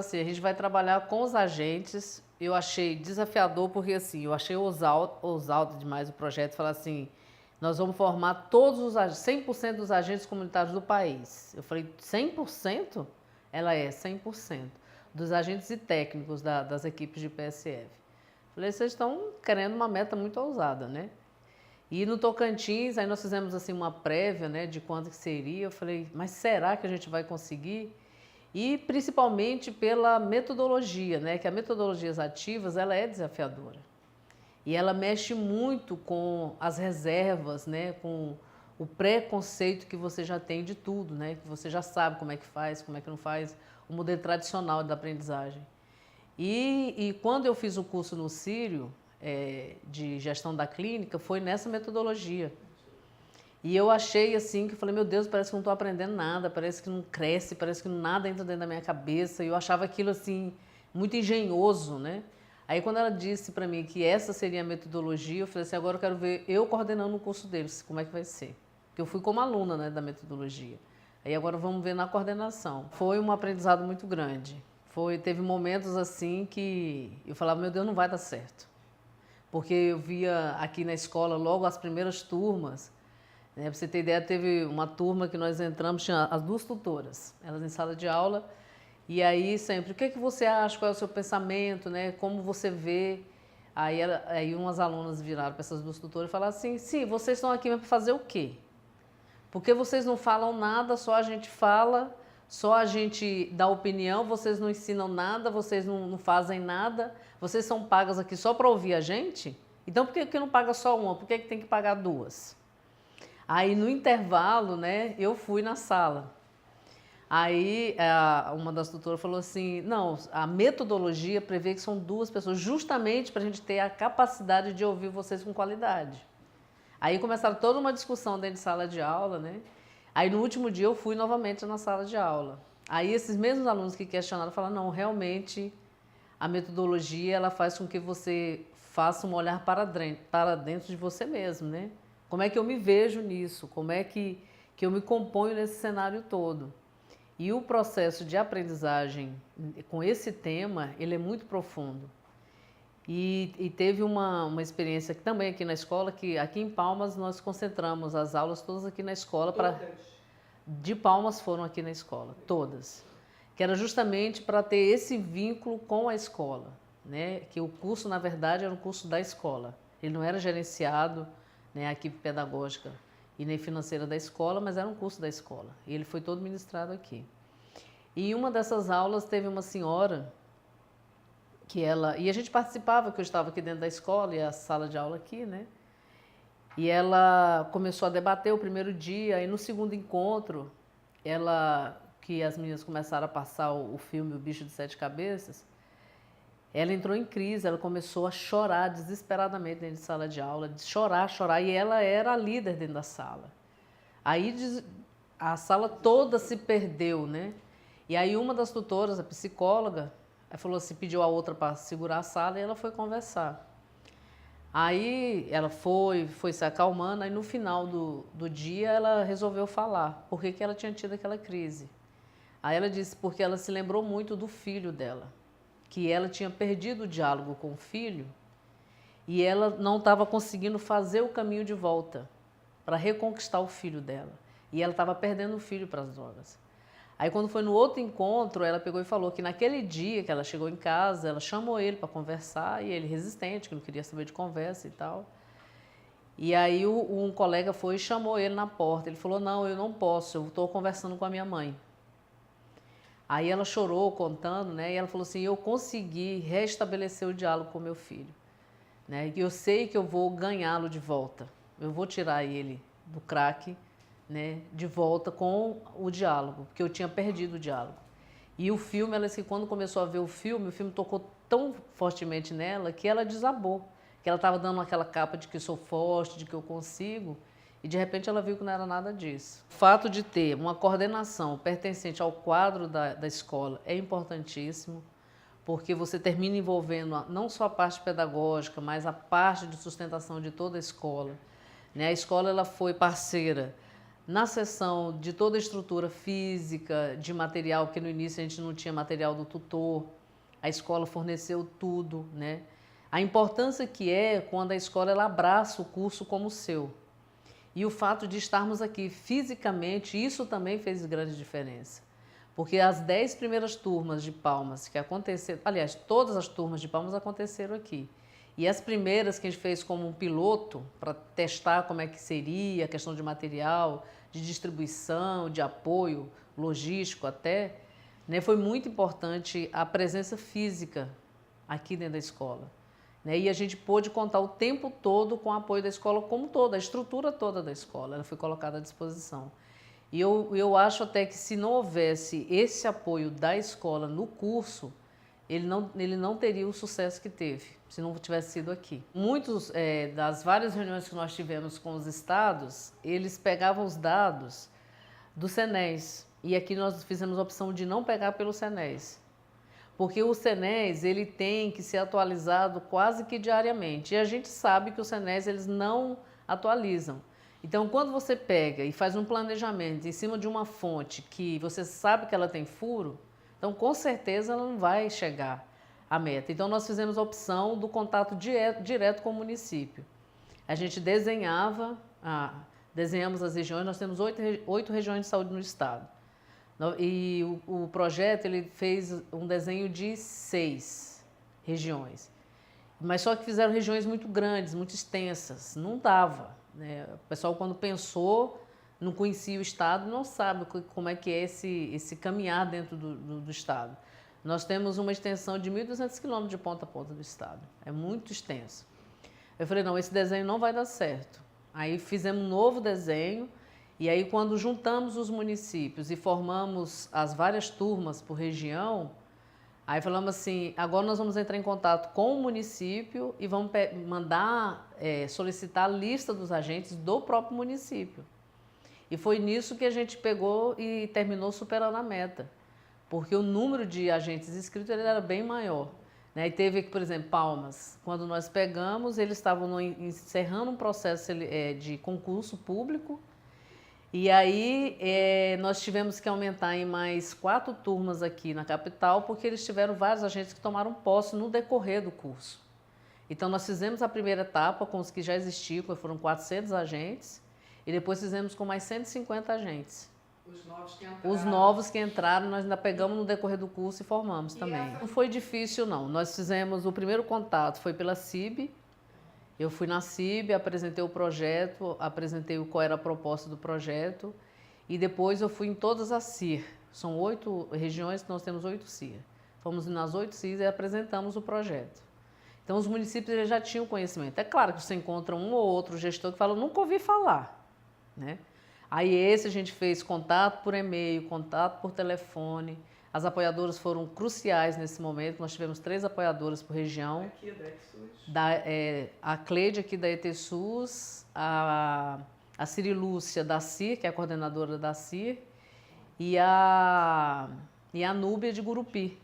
assim, a gente vai trabalhar com os agentes. Eu achei desafiador porque assim, eu achei ousado demais o projeto, falar assim, nós vamos formar todos os 100% dos agentes comunitários do país. Eu falei, 100%? Ela é 100% dos agentes e técnicos das equipes de PSF. Falei, vocês estão querendo uma meta muito ousada, né? E no Tocantins, aí nós fizemos assim uma prévia, né, de quanto que seria. Eu falei, mas será que a gente vai conseguir? E principalmente pela metodologia, né, que a metodologias ativas, ela é desafiadora. E ela mexe muito com as reservas, né, com o preconceito que você já tem de tudo, né, que você já sabe como é que faz, como é que não faz, o modelo tradicional da aprendizagem. E quando eu fiz o curso no Sírio, de gestão da clínica, foi nessa metodologia. E eu achei assim, que eu falei, meu Deus, parece que não estou aprendendo nada, parece que não cresce, parece que nada entra dentro da minha cabeça. E eu achava aquilo assim, muito engenhoso, né? Aí quando ela disse para mim que essa seria a metodologia, eu falei assim, agora eu quero ver eu coordenando o curso deles, como é que vai ser. Porque eu fui como aluna, né, da metodologia. Aí agora vamos ver na coordenação. Foi um aprendizado muito grande. Teve momentos assim que eu falava, meu Deus, não vai dar certo. Porque eu via aqui na escola logo as primeiras turmas, né, para você ter ideia, teve uma turma que nós entramos, tinha as duas tutoras, elas em sala de aula, e aí sempre, o que você acha, qual é o seu pensamento, né, como você vê? Aí umas alunas viraram para essas duas tutoras e falaram assim, sim, vocês estão aqui para fazer o quê? Porque vocês não falam nada, só a gente fala, só a gente dá opinião, vocês não ensinam nada, vocês não fazem nada, vocês são pagas aqui só para ouvir a gente? Então por que não paga só uma? Por que tem que pagar duas? Aí no intervalo, né, eu fui na sala. Aí uma das tutoras falou assim, não, a metodologia prevê que são duas pessoas, justamente para a gente ter a capacidade de ouvir vocês com qualidade. Aí começaram toda uma discussão dentro de sala de aula, né? Aí no último dia eu fui novamente na sala de aula. Aí esses mesmos alunos que questionaram falaram, não, realmente a metodologia ela faz com que você faça um olhar para dentro de você mesmo, né? Como é que eu me vejo nisso? Como é que eu me componho nesse cenário todo? E o processo de aprendizagem com esse tema, ele é muito profundo. E teve uma experiência que também aqui na escola, que aqui em Palmas nós concentramos as aulas todas aqui na escola. De Palmas foram aqui na escola, todas. Que era justamente para ter esse vínculo com a escola, né? Que o curso, na verdade, era um curso da escola. Ele não era gerenciado, né, a equipe pedagógica e nem financeira da escola, mas era um curso da escola. E ele foi todo ministrado aqui. E em uma dessas aulas teve uma senhora e a gente participava, que eu estava aqui dentro da escola e a sala de aula aqui, né? E ela começou a debater o primeiro dia, e no segundo encontro, que as meninas começaram a passar o filme O Bicho de Sete Cabeças, ela entrou em crise, ela começou a chorar desesperadamente dentro de sala de aula, de chorar, e ela era a líder dentro da sala. Aí a sala toda se perdeu, né? E aí uma das tutoras, a psicóloga, falou assim, pediu a outra para segurar a sala e ela foi conversar. Aí ela foi se acalmando, aí no final do dia ela resolveu falar por que ela tinha tido aquela crise. Aí ela disse porque ela se lembrou muito do filho dela, que ela tinha perdido o diálogo com o filho e ela não estava conseguindo fazer o caminho de volta para reconquistar o filho dela. E ela estava perdendo o filho para as drogas. Aí quando foi no outro encontro, ela pegou e falou que naquele dia que ela chegou em casa, ela chamou ele para conversar e ele resistente, que não queria saber de conversa e tal. E aí um colega foi e chamou ele na porta. Ele falou, não, eu não posso, eu estou conversando com a minha mãe. Aí ela chorou contando, né? E ela falou assim, eu consegui restabelecer o diálogo com meu filho, né? E eu sei que eu vou ganhá-lo de volta. Eu vou tirar ele do crack, né, de volta com o diálogo, porque eu tinha perdido o diálogo. E o filme, ela disse que quando começou a ver o filme tocou tão fortemente nela que ela desabou, que ela estava dando aquela capa de que sou forte, de que eu consigo, e de repente ela viu que não era nada disso. O fato de ter uma coordenação pertencente ao quadro da escola é importantíssimo, porque você termina envolvendo não só a parte pedagógica, mas a parte de sustentação de toda a escola, né? A escola ela foi parceira na seção de toda a estrutura física, de material, que no início a gente não tinha material do tutor, a escola forneceu tudo, né? A importância que é quando a escola ela abraça o curso como seu. E o fato de estarmos aqui fisicamente, isso também fez grande diferença. Porque as 10 primeiras turmas de Palmas que aconteceram, aliás, todas as turmas de Palmas aconteceram aqui. E as primeiras que a gente fez como um piloto, para testar como é que seria a questão de material, de distribuição, de apoio logístico até, né, foi muito importante a presença física aqui dentro da escola. Né, e a gente pôde contar o tempo todo com o apoio da escola como toda, a estrutura toda da escola, ela foi colocada à disposição. E eu acho até que se não houvesse esse apoio da escola no curso, ele não teria o sucesso que teve, se não tivesse sido aqui. Muitos das várias reuniões que nós tivemos com os estados, eles pegavam os dados do Senes, e aqui nós fizemos a opção de não pegar pelo Senes, porque o Senes ele tem que ser atualizado quase que diariamente, e a gente sabe que o Senes eles não atualizam. Então, quando você pega e faz um planejamento em cima de uma fonte que você sabe que ela tem furo, então, com certeza, ela não vai chegar à meta. Então, nós fizemos a opção do contato direto com o município. A gente desenhamos as regiões, nós temos 8 regiões de saúde no estado. E o projeto ele fez um desenho de 6 regiões. Mas só que fizeram regiões muito grandes, muito extensas. Não dava, né? O pessoal, quando pensou, não conhecia o estado, não sabe como é que é esse caminhar dentro do estado. Nós temos uma extensão de 1.200 quilômetros de ponta a ponta do estado. É muito extenso. Eu falei, não, esse desenho não vai dar certo. Aí fizemos um novo desenho, e aí quando juntamos os municípios e formamos as várias turmas por região, aí falamos assim, agora nós vamos entrar em contato com o município e vamos solicitar a lista dos agentes do próprio município. E foi nisso que a gente pegou e terminou superando a meta, porque o número de agentes inscritos ele era bem maior. Né? E teve aqui, por exemplo, Palmas, quando nós pegamos, eles estavam encerrando um processo de concurso público, e aí nós tivemos que aumentar em mais 4 turmas aqui na capital, porque eles tiveram vários agentes que tomaram posse no decorrer do curso. Então nós fizemos a primeira etapa com os que já existiam, que foram 400 agentes, e depois fizemos com mais 150 agentes. Os novos que entraram, nós ainda pegamos no decorrer do curso e formamos também. Não foi difícil, não. Nós fizemos, o primeiro contato foi pela CIB. Eu fui na CIB, apresentei o projeto, apresentei qual era a proposta do projeto, e depois eu fui em todas as CIR. São 8 regiões, nós temos 8 CIR. Fomos nas 8 CIR e apresentamos o projeto. Então, os municípios eles já tinham conhecimento. É claro que você encontra um ou outro gestor que fala, nunca ouvi falar. Né? Aí esse a gente fez contato por e-mail, contato por telefone. As apoiadoras foram cruciais nesse momento. Nós tivemos 3 apoiadoras por região. Aqui da ETSUS. A Cleide aqui da ETSUS, a Cirilúcia da CIR, que é a coordenadora da CIR, e a Núbia de Gurupi.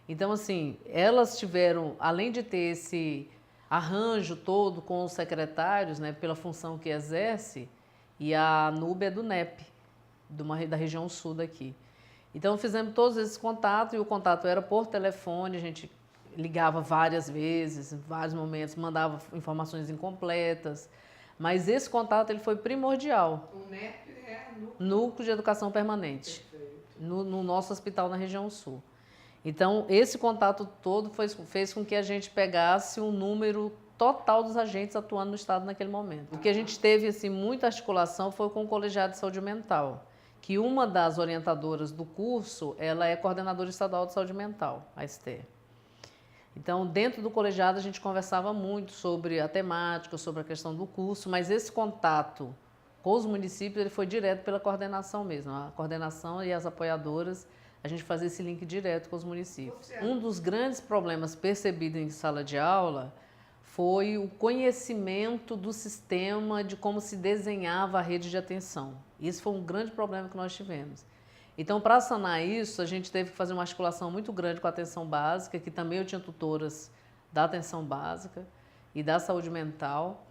Então, assim, elas tiveram, além de ter esse arranjo todo com os secretários, né, pela função que exerce, e a Núbia é do NEP, da região sul daqui. Então, fizemos todos esses contatos, e o contato era por telefone, a gente ligava várias vezes, em vários momentos, mandava informações incompletas, mas esse contato ele foi primordial. O NEP é Núcleo de Educação Permanente, Perfeito. no nosso hospital na região sul. Então, esse contato todo fez com que a gente pegasse um número total dos agentes atuando no estado naquele momento. O que a gente teve assim, muita articulação foi com o Colegiado de Saúde Mental, que uma das orientadoras do curso, ela é coordenadora estadual de saúde mental, a Esther. Então, dentro do colegiado, a gente conversava muito sobre a temática, sobre a questão do curso, mas esse contato com os municípios ele foi direto pela coordenação mesmo. A coordenação e as apoiadoras, a gente fazia esse link direto com os municípios. Um dos grandes problemas percebidos em sala de aula foi o conhecimento do sistema de como se desenhava a rede de atenção. Isso foi um grande problema que nós tivemos. Então, para sanar isso, a gente teve que fazer uma articulação muito grande com a atenção básica, que também eu tinha tutoras da atenção básica e da saúde mental,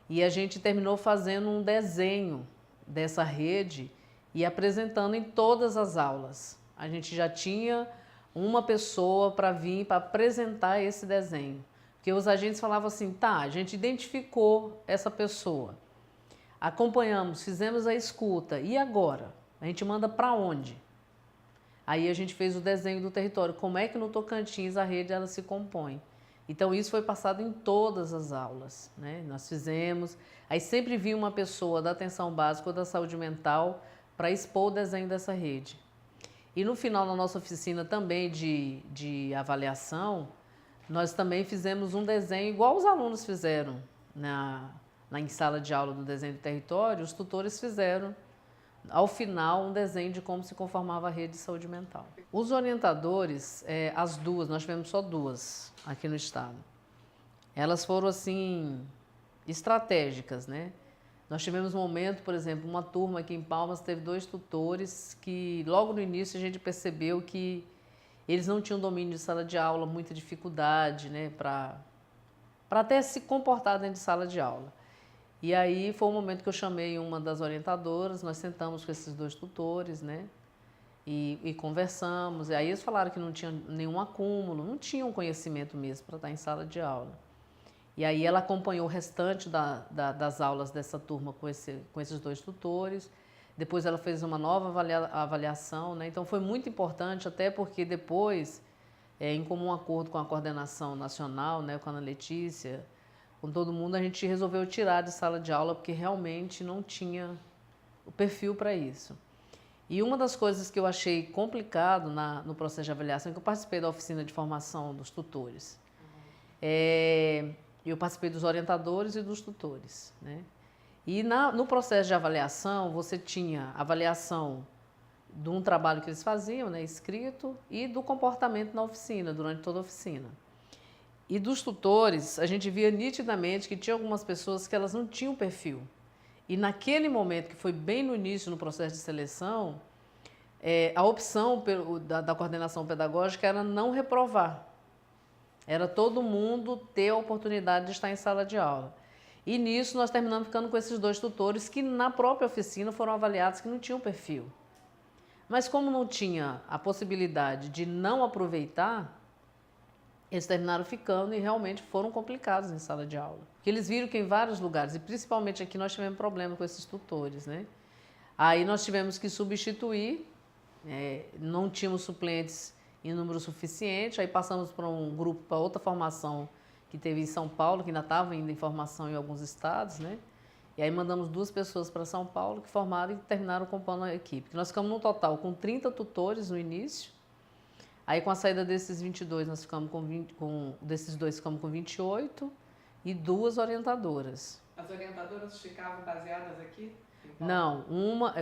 e a gente terminou fazendo um desenho dessa rede e apresentando em todas as aulas. A gente já tinha uma pessoa para vir para apresentar esse desenho. Porque os agentes falavam assim, tá, a gente identificou essa pessoa, acompanhamos, fizemos a escuta, e agora? A gente manda para onde? Aí a gente fez o desenho do território, como é que no Tocantins a rede ela se compõe. Então isso foi passado em todas as aulas, né? Nós fizemos, aí sempre vinha uma pessoa da atenção básica ou da saúde mental para expor o desenho dessa rede. E no final da nossa oficina também de avaliação, nós também fizemos um desenho igual os alunos fizeram em sala de aula do desenho do território, os tutores fizeram, ao final, um desenho de como se conformava a rede de saúde mental. Os orientadores, as duas, nós tivemos só duas aqui no estado, elas foram assim, estratégicas, né? Nós tivemos um momento, por exemplo, uma turma aqui em Palmas teve 2 tutores que logo no início a gente percebeu que eles não tinham domínio de sala de aula, muita dificuldade, né, para até se comportar dentro de sala de aula. E aí foi o momento que eu chamei uma das orientadoras, nós sentamos com esses 2 tutores, né, e conversamos. E aí eles falaram que não tinha nenhum acúmulo, não tinham conhecimento mesmo para estar em sala de aula. E aí ela acompanhou o restante das aulas dessa turma com esses 2 tutores. Depois ela fez uma nova avaliação, né? Então foi muito importante, até porque depois, em comum acordo com a coordenação nacional, né, com a Ana Letícia, com todo mundo, a gente resolveu tirar de sala de aula porque realmente não tinha o perfil para isso. E uma das coisas que eu achei complicado no processo de avaliação, que eu participei da oficina de formação dos tutores, eu participei dos orientadores e dos tutores, né? E no processo de avaliação, você tinha avaliação de um trabalho que eles faziam, né, escrito, e do comportamento na oficina, durante toda a oficina. E dos tutores, a gente via nitidamente que tinha algumas pessoas que elas não tinham perfil. E naquele momento, que foi bem no início, no processo de seleção, a opção da coordenação pedagógica era não reprovar. Era todo mundo ter a oportunidade de estar em sala de aula. E nisso nós terminamos ficando com esses 2 tutores que na própria oficina foram avaliados que não tinham perfil. Mas como não tinha a possibilidade de não aproveitar, eles terminaram ficando e realmente foram complicados em sala de aula. Porque eles viram que em vários lugares, e principalmente aqui, nós tivemos problema com esses tutores, né? Aí nós tivemos que substituir, não tínhamos suplentes em número suficiente, aí passamos para um grupo, para outra formação que teve em São Paulo, que ainda estava indo em formação em alguns estados, né? E aí mandamos 2 pessoas para São Paulo que formaram e terminaram compondo a equipe. Nós ficamos no total com 30 tutores no início, aí com a saída desses 22, nós ficamos desses 2 ficamos com 28 e 2 orientadoras. As orientadoras ficavam baseadas aqui? Não,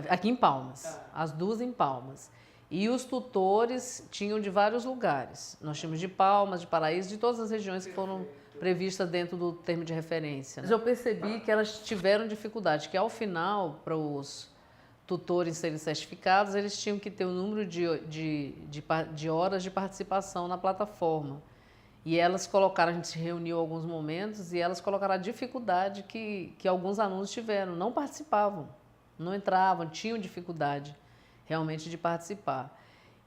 aqui em Palmas, as 2 em Palmas. E os tutores tinham de vários lugares. Nós tínhamos de Palmas, de Paraíso, de todas as regiões que foram previstas dentro do termo de referência. Mas eu percebi que elas tiveram dificuldade, que ao final, para os tutores serem certificados, eles tinham que ter o número de horas de participação na plataforma. E elas colocaram, a gente se reuniu alguns momentos, e elas colocaram a dificuldade que alguns alunos tiveram, não participavam, não entravam, tinham dificuldade realmente de participar.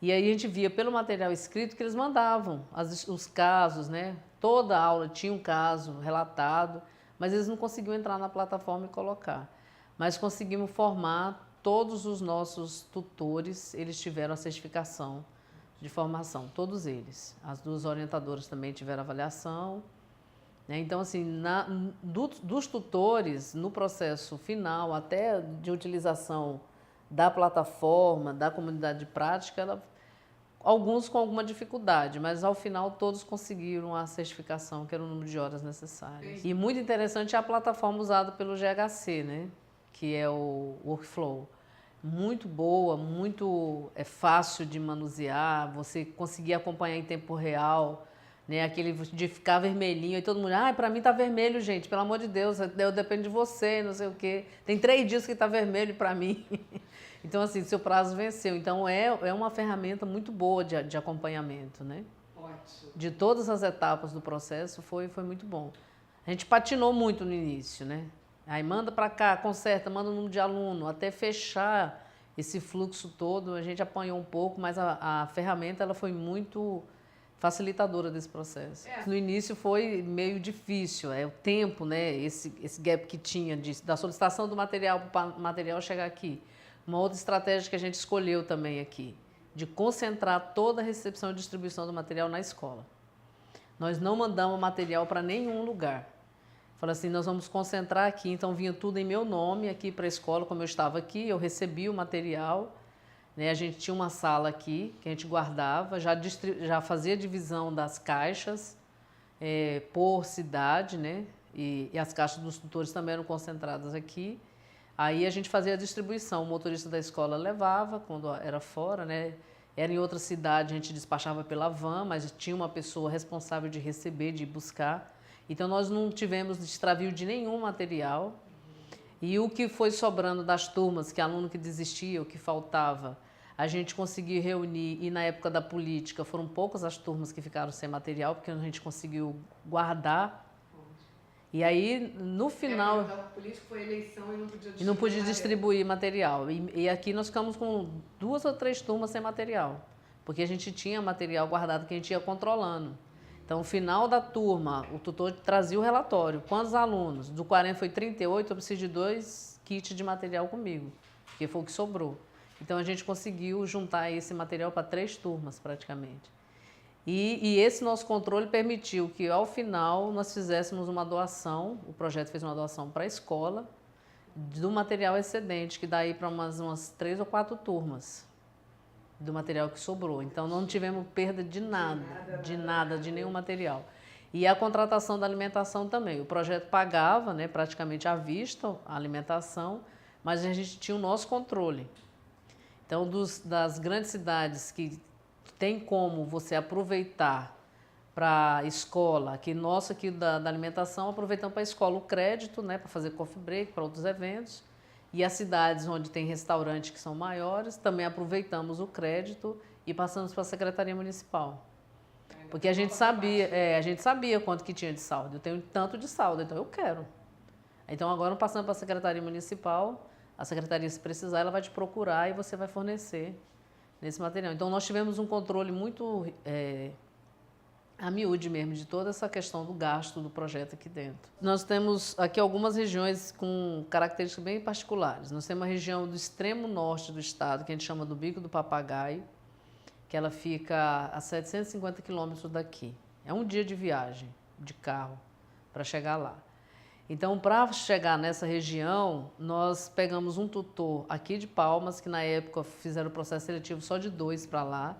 E aí a gente via pelo material escrito que eles mandavam os casos, né? Toda aula tinha um caso relatado, mas eles não conseguiam entrar na plataforma e colocar. Mas conseguimos formar todos os nossos tutores, eles tiveram a certificação de formação, todos eles. As 2 orientadoras também tiveram avaliação, né? Então, assim, dos tutores, no processo final, até de utilização da plataforma, da comunidade de prática, alguns com alguma dificuldade, mas ao final todos conseguiram a certificação, que era o número de horas necessárias. Sim. E muito interessante é a plataforma usada pelo GHC, né? Que é o Workflow. Muito boa, muito fácil de manusear, você conseguir acompanhar em tempo real, né? Aquele de ficar vermelhinho, e todo mundo, para mim tá vermelho, gente, pelo amor de Deus, depende de você, não sei o quê. Tem 3 dias que tá vermelho para mim. Então, assim, seu prazo venceu. Então, é uma ferramenta muito boa de acompanhamento, né? Ótimo. De todas as etapas do processo, foi muito bom. A gente patinou muito no início, né? Aí manda para cá, conserta, manda o número de aluno, até fechar esse fluxo todo, a gente apanhou um pouco, mas a ferramenta ela foi muito facilitadora desse processo. No início foi meio difícil, o tempo, né, esse gap que tinha da solicitação do material para o material chegar aqui. Uma outra estratégia que a gente escolheu também aqui, de concentrar toda a recepção e distribuição do material na escola. Nós não mandamos material para nenhum lugar. Falei assim, nós vamos concentrar aqui, então vinha tudo em meu nome aqui para a escola, como eu estava aqui, eu recebi o material, né? A gente tinha uma sala aqui que a gente guardava, já fazia divisão das caixas por cidade, né? E as caixas dos tutores também eram concentradas aqui. Aí a gente fazia a distribuição, o motorista da escola levava quando era fora, né? Era em outra cidade, a gente despachava pela van, mas tinha uma pessoa responsável de receber, de buscar. Então, nós não tivemos extravio de nenhum material. E o que foi sobrando das turmas, que aluno que desistia, o que faltava, a gente conseguiu reunir. E na época da política, foram poucas as turmas que ficaram sem material, porque a gente conseguiu guardar. E aí, no final... A política foi eleição e não podia distribuir material. E aqui nós ficamos com 2 ou 3 turmas sem material, porque a gente tinha material guardado que a gente ia controlando. Então, no final da turma, o tutor trazia o relatório. Quantos alunos? Do 40 foi 38, eu preciso de 2 kits de material comigo, porque foi o que sobrou. Então, a gente conseguiu juntar esse material para 3 turmas, praticamente. E esse nosso controle permitiu que, ao final, nós fizéssemos uma doação, o projeto fez uma doação para a escola, do material excedente, que daí para umas 3 ou 4 turmas do material que sobrou. Então, não tivemos perda de nada, de nenhum material. E a contratação da alimentação também. O projeto pagava, né, praticamente à vista a alimentação, mas a gente tinha o nosso controle. Então, das grandes cidades que tem como você aproveitar para a escola, que nós aqui da alimentação aproveitamos para a escola o crédito, né, para fazer coffee break, para outros eventos. E as cidades onde tem restaurantes que são maiores, também aproveitamos o crédito e passamos para a Secretaria Municipal. Porque a gente sabia quanto que tinha de saldo. Eu tenho tanto de saldo, então eu quero. Então agora passando para a Secretaria Municipal, a Secretaria, se precisar, ela vai te procurar e você vai fornecer nesse material. Então nós tivemos um controle muito a miúde mesmo de toda essa questão do gasto do projeto aqui dentro. Nós temos aqui algumas regiões com características bem particulares. Nós temos uma região do extremo norte do estado, que a gente chama do Bico do Papagaio, que ela fica a 750 quilômetros daqui. É um dia de viagem de carro para chegar lá. Então, para chegar nessa região, nós pegamos um tutor aqui de Palmas, que na época fizeram o processo seletivo só de 2 para lá,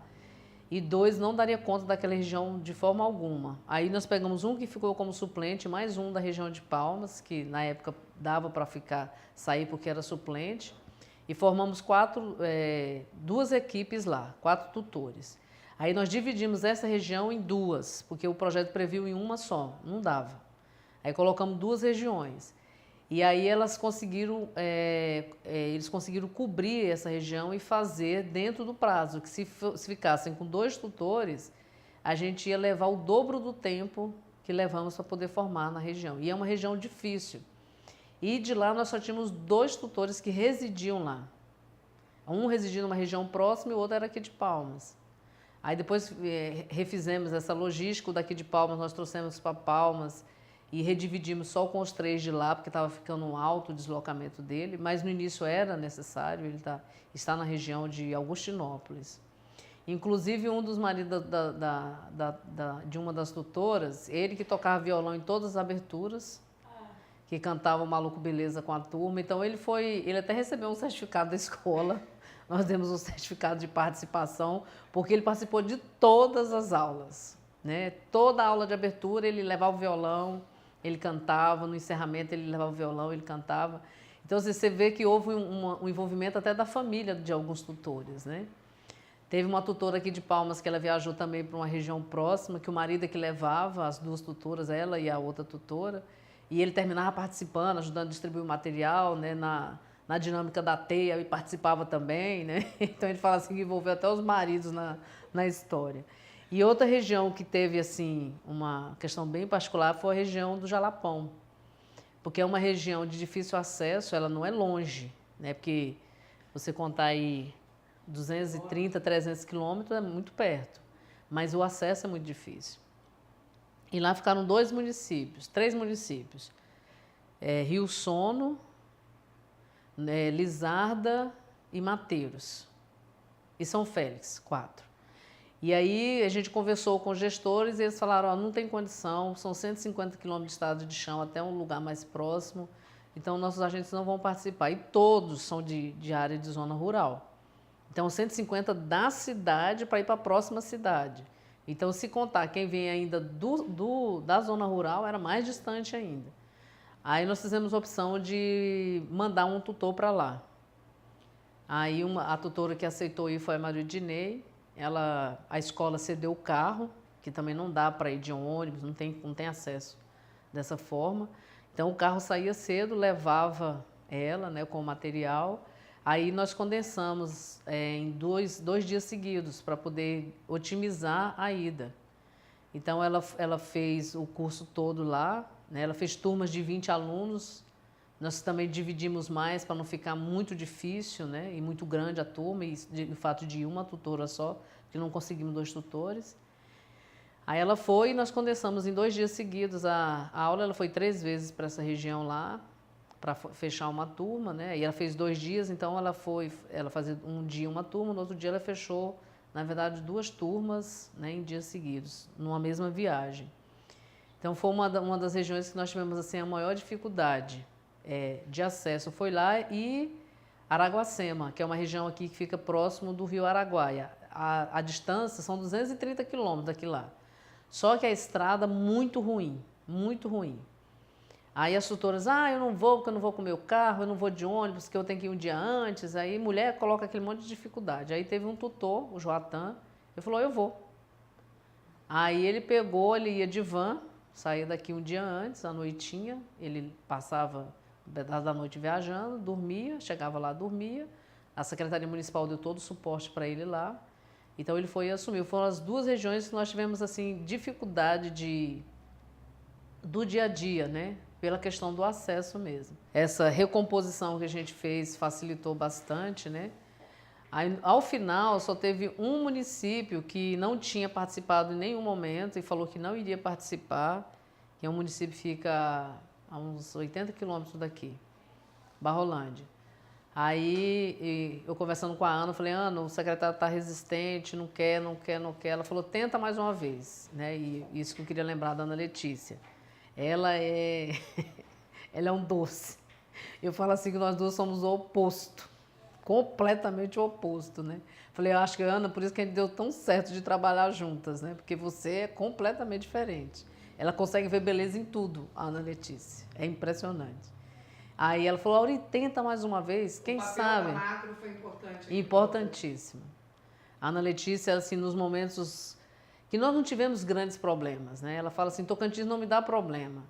e 2 não daria conta daquela região de forma alguma. Aí nós pegamos um que ficou como suplente, mais um da região de Palmas, que na época dava para sair porque era suplente, e formamos 2 equipes lá, 4 tutores. Aí nós dividimos essa região em 2, porque o projeto previu em uma só, não dava. Aí colocamos 2 regiões. E aí eles conseguiram cobrir essa região e fazer dentro do prazo, que se ficassem com 2 tutores, a gente ia levar o dobro do tempo que levamos para poder formar na região. E é uma região difícil. E de lá nós só tínhamos 2 tutores que residiam lá. Um residia numa região próxima e o outro era aqui de Palmas. Aí depois refizemos essa logística, o daqui de Palmas nós trouxemos para Palmas, e redividimos só com os 3 de lá, porque estava ficando um alto o deslocamento dele, mas no início era necessário, ele está na região de Augustinópolis. Inclusive, um dos maridos de uma das tutoras, ele que tocava violão em todas as aberturas, que cantava o Maluco Beleza com a turma, então ele até recebeu um certificado da escola, nós demos um certificado de participação, porque ele participou de todas as aulas, né? Toda a aula de abertura ele levava o violão, ele cantava, no encerramento ele levava o violão, ele cantava. Então você vê que houve um envolvimento até da família de alguns tutores, né? Teve uma tutora aqui de Palmas que ela viajou também para uma região próxima, que o marido é que levava as 2 tutoras, ela e a outra tutora, e ele terminava participando, ajudando a distribuir o material, né, na dinâmica da teia, e participava também, né? Então ele fala assim que envolveu até os maridos na história. E outra região que teve assim uma questão bem particular foi a região do Jalapão, porque é uma região de difícil acesso, ela não é longe, né? Porque você contar aí 230, 300 quilômetros é muito perto, mas o acesso é muito difícil. E lá ficaram três municípios, Rio Sono, Lizarda e Mateiros. E São Félix, 4. E aí a gente conversou com os gestores e eles falaram, ó, não tem condição, são 150 quilômetros de estrada de chão até um lugar mais próximo, então nossos agentes não vão participar. E todos são de área de zona rural. Então 150 da cidade para ir para a próxima cidade. Então se contar quem vem ainda da zona rural, era mais distante ainda. Aí nós fizemos a opção de mandar um tutor para lá. Aí a tutora que aceitou ir foi a Maria Dinei. A escola cedeu o carro, que também não dá para ir de ônibus, não tem acesso dessa forma. Então o carro saía cedo, levava ela, né, com o material. Aí nós condensamos em dois dias seguidos para poder otimizar a ida. Então ela fez o curso todo lá, né, ela fez turmas de 20 alunos. Nós também dividimos mais para não ficar muito difícil, né, e muito grande a turma, e o fato de uma tutora só, que não conseguimos 2 tutores. Aí ela foi e nós condensamos em 2 dias seguidos a aula. Ela foi 3 vezes para essa região lá, para fechar uma turma, né? E ela fez 2 dias, então ela fazia um dia uma turma, no outro dia ela fechou, na verdade, 2 turmas, né, em dias seguidos, numa mesma viagem. Então foi uma das regiões que nós tivemos assim a maior dificuldade de acesso. Foi lá e Araguacema, que é uma região aqui que fica próximo do Rio Araguaia. A distância são 230 quilômetros daqui lá. Só que a estrada muito ruim, muito ruim. Aí as tutoras, eu não vou porque eu não vou com o meu carro, eu não vou de ônibus, que eu tenho que ir um dia antes. Aí mulher coloca aquele monte de dificuldade. Aí teve um tutor, o Joatan, ele falou, eu vou. Aí ele ia de van, saía daqui um dia antes, à noitinha, ele passava um pedaço da noite viajando, dormia, chegava lá, dormia. A Secretaria Municipal deu todo o suporte para ele lá. Então ele foi e assumiu. Foram as 2 regiões que nós tivemos assim dificuldade do dia a dia, né? Pela questão do acesso mesmo. Essa recomposição que a gente fez facilitou bastante, né? Aí, ao final, só teve um município que não tinha participado em nenhum momento e falou que não iria participar, que é um município que fica a uns 80 quilômetros daqui, Barrolândia. Aí, eu conversando com a Ana, falei, Ana, o secretário está resistente, não quer. Ela falou, tenta mais uma vez, né? E isso que eu queria lembrar da Ana Letícia. Ela é um doce. Eu falo assim que nós duas somos o oposto, completamente o oposto, né? Falei, eu acho que, Ana, por isso que a gente deu tão certo de trabalhar juntas, né? Porque você é completamente diferente. Ela consegue ver beleza em tudo, a Ana Letícia. É impressionante. Aí ela falou, Auri, tenta mais uma vez, quem sabe? O papel da macro foi importante. Importantíssimo. A Ana Letícia, assim, nos momentos que nós não tivemos grandes problemas, né? Ela fala assim, Tocantins não me dá problema.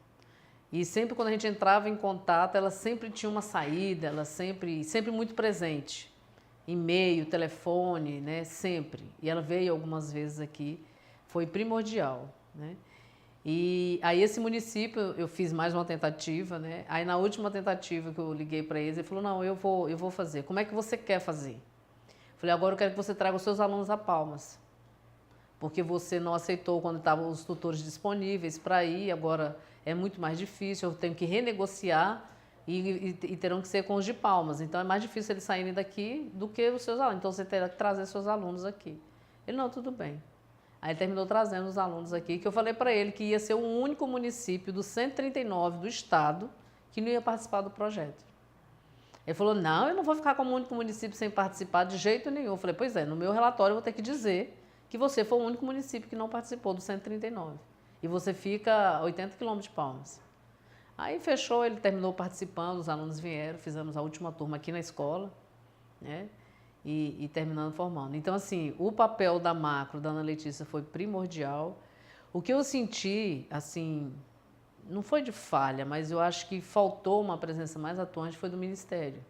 E sempre quando a gente entrava em contato, ela sempre tinha uma saída, ela sempre muito presente. E-mail, telefone, né? Sempre. E ela veio algumas vezes aqui, foi primordial, né? E aí esse município, eu fiz mais uma tentativa, né? Aí na última tentativa que eu liguei para eles, ele falou, não, eu vou fazer. Como é que você quer fazer? Falei, agora eu quero que você traga os seus alunos a Palmas. Porque você não aceitou quando estavam os tutores disponíveis para ir, agora é muito mais difícil, eu tenho que renegociar e terão que ser com os de Palmas. Então é mais difícil eles saírem daqui do que os seus alunos. Então você terá que trazer seus alunos aqui. Ele, não, tudo bem. Aí ele terminou trazendo os alunos aqui, que eu falei para ele que ia ser o único município dos 139 do estado que não ia participar do projeto. Ele falou, não, eu não vou ficar como o único município sem participar de jeito nenhum. Eu falei, pois é, no meu relatório eu vou ter que dizer que você foi o único município que não participou do 139. E você fica a 80 quilômetros de Palmas. Aí fechou, ele terminou participando, os alunos vieram, fizemos a última turma aqui na escola, né? E terminando formando. Então, assim, o papel da macro, da Ana Letícia, foi primordial. O que eu senti, assim, não foi de falha, mas eu acho que faltou uma presença mais atuante, foi do Ministério.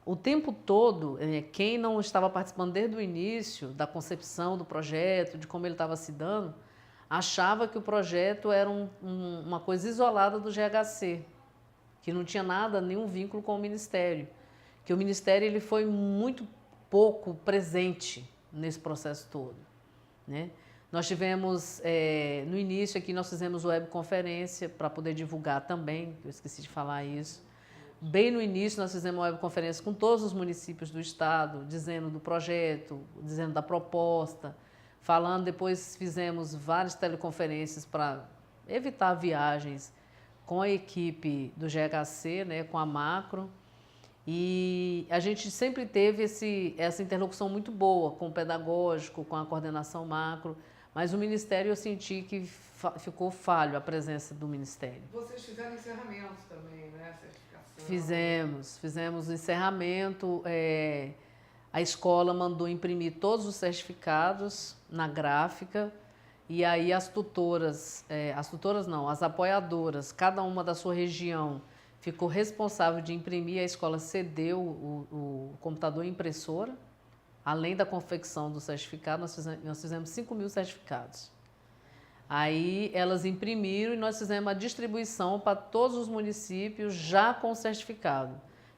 O tempo todo, quem não estava participando desde o início da concepção do projeto, de como ele estava se dando, achava que o projeto era uma coisa isolada do GHC, que não tinha nada, nenhum vínculo com o Ministério. Que o Ministério ele foi muito pouco presente nesse processo todo, né? Nós tivemos, no início aqui, nós fizemos webconferência para poder divulgar também, eu esqueci de falar isso. Bem no início, nós fizemos uma webconferência com todos os municípios do estado, dizendo do projeto, dizendo da proposta, falando. Depois fizemos várias teleconferências para evitar viagens com a equipe do GHC, né, com a Macro. E a gente sempre teve essa interlocução muito boa com o pedagógico, com a coordenação Macro, mas o Ministério eu senti que ficou falho a presença do Ministério. Vocês fizeram encerramentos também, né? Certificação. Fizemos o encerramento. A escola mandou imprimir todos os certificados na gráfica e aí as apoiadoras, cada uma da sua região, ficou responsável de imprimir. A escola cedeu o computador e impressora. Além da confecção do certificado, nós fizemos 5.000 certificados. Aí elas imprimiram e nós fizemos a distribuição para todos os municípios já com o certificado.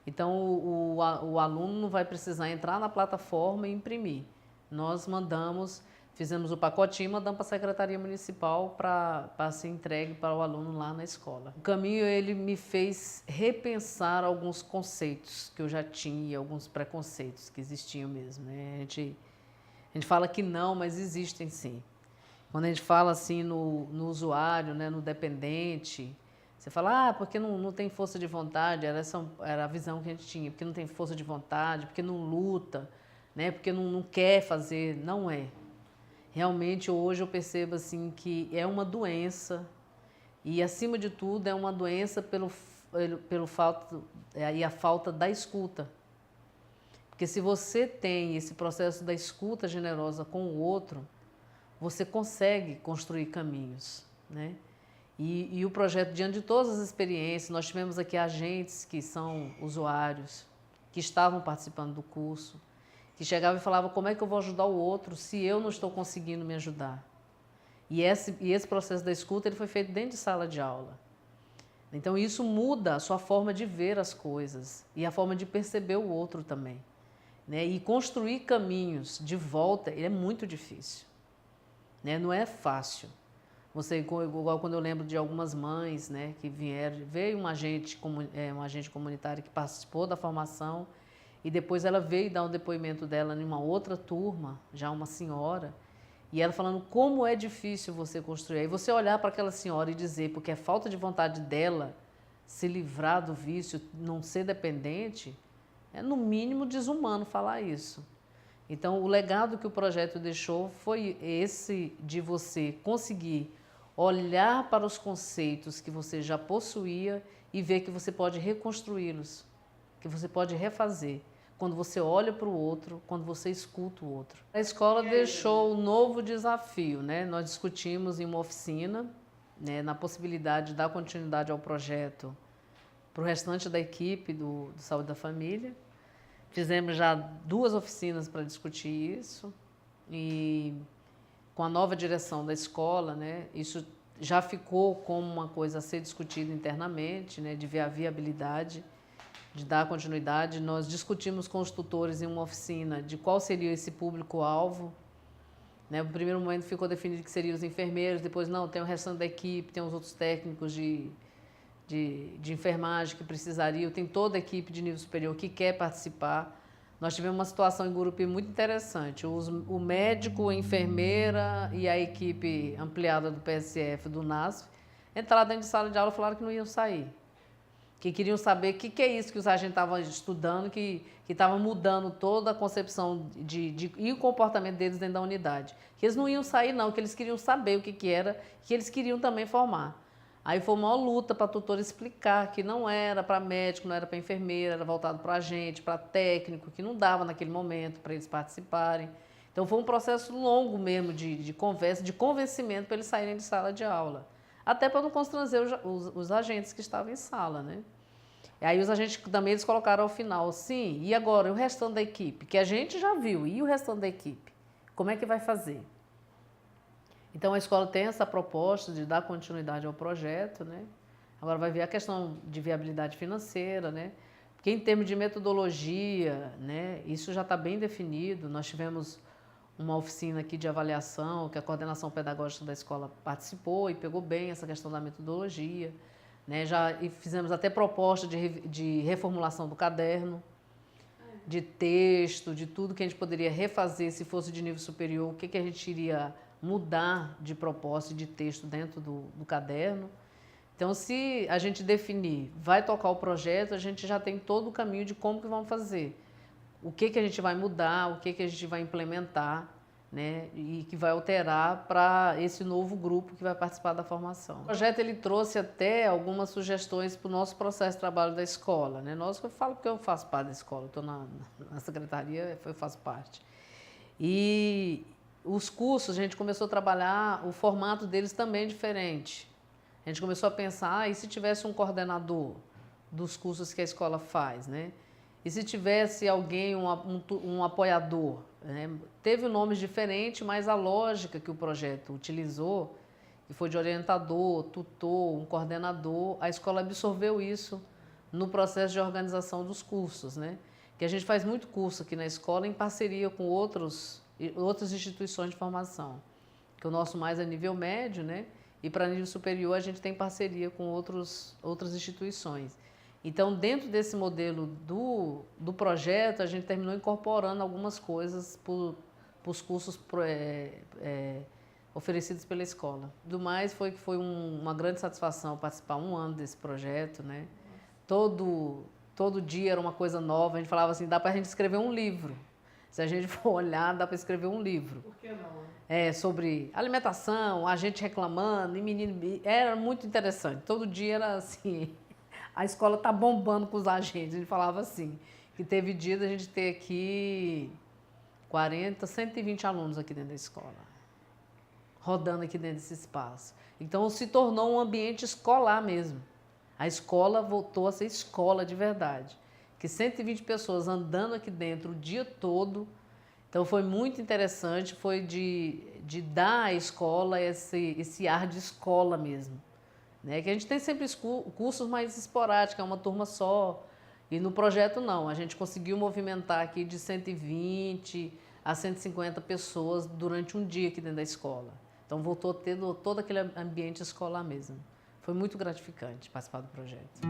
Então o aluno não vai precisar entrar na plataforma e imprimir. Nós fizemos o pacotinho e mandamos para a Secretaria Municipal para ser entregue para o aluno lá na escola. O caminho ele me fez repensar alguns conceitos que eu já tinha, alguns preconceitos que existiam mesmo, né? A gente fala que não, mas existem sim. Quando a gente fala assim no usuário, né, no dependente, você fala, porque não tem força de vontade, era a visão que a gente tinha, porque não tem força de vontade, porque não luta, né, porque não quer fazer. Não é. Realmente, hoje eu percebo assim, que é uma doença e, acima de tudo, é uma doença a falta da escuta. Porque se você tem esse processo da escuta generosa com o outro, você consegue construir caminhos, né? E o projeto, diante de todas as experiências, nós tivemos aqui agentes que são usuários, que estavam participando do curso, que chegavam e falavam, como é que eu vou ajudar o outro se eu não estou conseguindo me ajudar? E esse processo da escuta ele foi feito dentro de sala de aula. Então isso muda a sua forma de ver as coisas e a forma de perceber o outro também, né? E construir caminhos de volta é muito difícil, né? Não é fácil. Igual quando eu lembro de algumas mães, né, que veio um agente comunitário que participou da formação e depois ela veio dar um depoimento dela em uma outra turma, já uma senhora, e ela falando como é difícil você construir. Aí você olhar para aquela senhora e dizer, porque é falta de vontade dela se livrar do vício, não ser dependente, é no mínimo desumano falar isso. Então, o legado que o projeto deixou foi esse de você conseguir olhar para os conceitos que você já possuía e ver que você pode reconstruí-los, que você pode refazer, quando você olha para o outro, quando você escuta o outro. A escola deixou um novo desafio, né? Nós discutimos em uma oficina, né, na possibilidade de dar continuidade ao projeto para o restante da equipe do Saúde da Família. Fizemos já 2 oficinas para discutir isso e com a nova direção da escola, né, isso já ficou como uma coisa a ser discutida internamente, né, de ver a viabilidade, de dar continuidade. Nós discutimos com os tutores em uma oficina de qual seria esse público-alvo. Né, no primeiro momento ficou definido que seriam os enfermeiros, depois não, tem o restante da equipe, tem os outros técnicos de enfermagem que precisariam, tem toda a equipe de nível superior que quer participar. Nós tivemos uma situação em Gurupi muito interessante. O médico, a enfermeira e a equipe ampliada do PSF, do NASF, entraram dentro de sala de aula e falaram que não iam sair. Que queriam saber o que é isso que os agentes estavam estudando, que estava mudando toda a concepção e o comportamento deles dentro da unidade. Que eles não iam sair, não, que eles queriam saber o que era, que eles queriam também formar. Aí foi uma luta para a tutora explicar que não era para médico, não era para enfermeira, era voltado para agente, para técnico, que não dava naquele momento para eles participarem. Então foi um processo longo mesmo de conversa, de convencimento para eles saírem de sala de aula. Até para não constranger os agentes que estavam em sala, né? E aí os agentes também eles colocaram ao final, sim, e agora, e o restante da equipe? Que a gente já viu, e o restante da equipe? Como é que vai fazer? Então a escola tem essa proposta de dar continuidade ao projeto, né? Agora vai ver a questão de viabilidade financeira, né? Porque em termos de metodologia, né, isso já está bem definido. Nós tivemos uma oficina aqui de avaliação, que a coordenação pedagógica da escola participou e pegou bem essa questão da metodologia, né? E fizemos até proposta de reformulação do caderno, de texto, de tudo que a gente poderia refazer se fosse de nível superior, o que a gente iria mudar de proposta e de texto dentro do caderno. Então, se a gente definir, vai tocar o projeto, a gente já tem todo o caminho de como que vamos fazer. O que a gente vai mudar, o que a gente vai implementar, né, e que vai alterar para esse novo grupo que vai participar da formação. O projeto ele trouxe até algumas sugestões para o nosso processo de trabalho da escola, né? Eu falo porque eu faço parte da escola, estou na secretaria, eu faço parte. E os cursos, a gente começou a trabalhar, o formato deles também é diferente. A gente começou a pensar, e se tivesse um coordenador dos cursos que a escola faz, né? E se tivesse alguém, um apoiador, né? Teve nomes diferentes, mas a lógica que o projeto utilizou, que foi de orientador, tutor, um coordenador, a escola absorveu isso no processo de organização dos cursos, né? Que a gente faz muito curso aqui na escola em parceria com outras instituições de formação, que o nosso mais é nível médio, né? E para nível superior a gente tem parceria com outras instituições. Então, dentro desse modelo do projeto, a gente terminou incorporando algumas coisas para os cursos oferecidos pela escola. Do mais, foi uma grande satisfação participar um ano desse projeto, né? Todo dia era uma coisa nova, a gente falava assim, dá para a gente escrever um livro. Se a gente for olhar, dá para escrever um livro. Por que não? Sobre alimentação, a gente reclamando, e menino, era muito interessante. Todo dia era assim, a escola está bombando com os agentes. A gente falava assim, que teve dia da gente ter aqui 120 alunos aqui dentro da escola, rodando aqui dentro desse espaço. Então se tornou um ambiente escolar mesmo. A escola voltou a ser escola de verdade. Que 120 pessoas andando aqui dentro o dia todo. Então foi muito interessante, foi de dar à escola esse ar de escola mesmo. Né? Que a gente tem sempre cursos mais esporádicos, é uma turma só. E no projeto não, a gente conseguiu movimentar aqui de 120 a 150 pessoas durante um dia aqui dentro da escola. Então voltou a ter todo aquele ambiente escolar mesmo. Foi muito gratificante participar do projeto.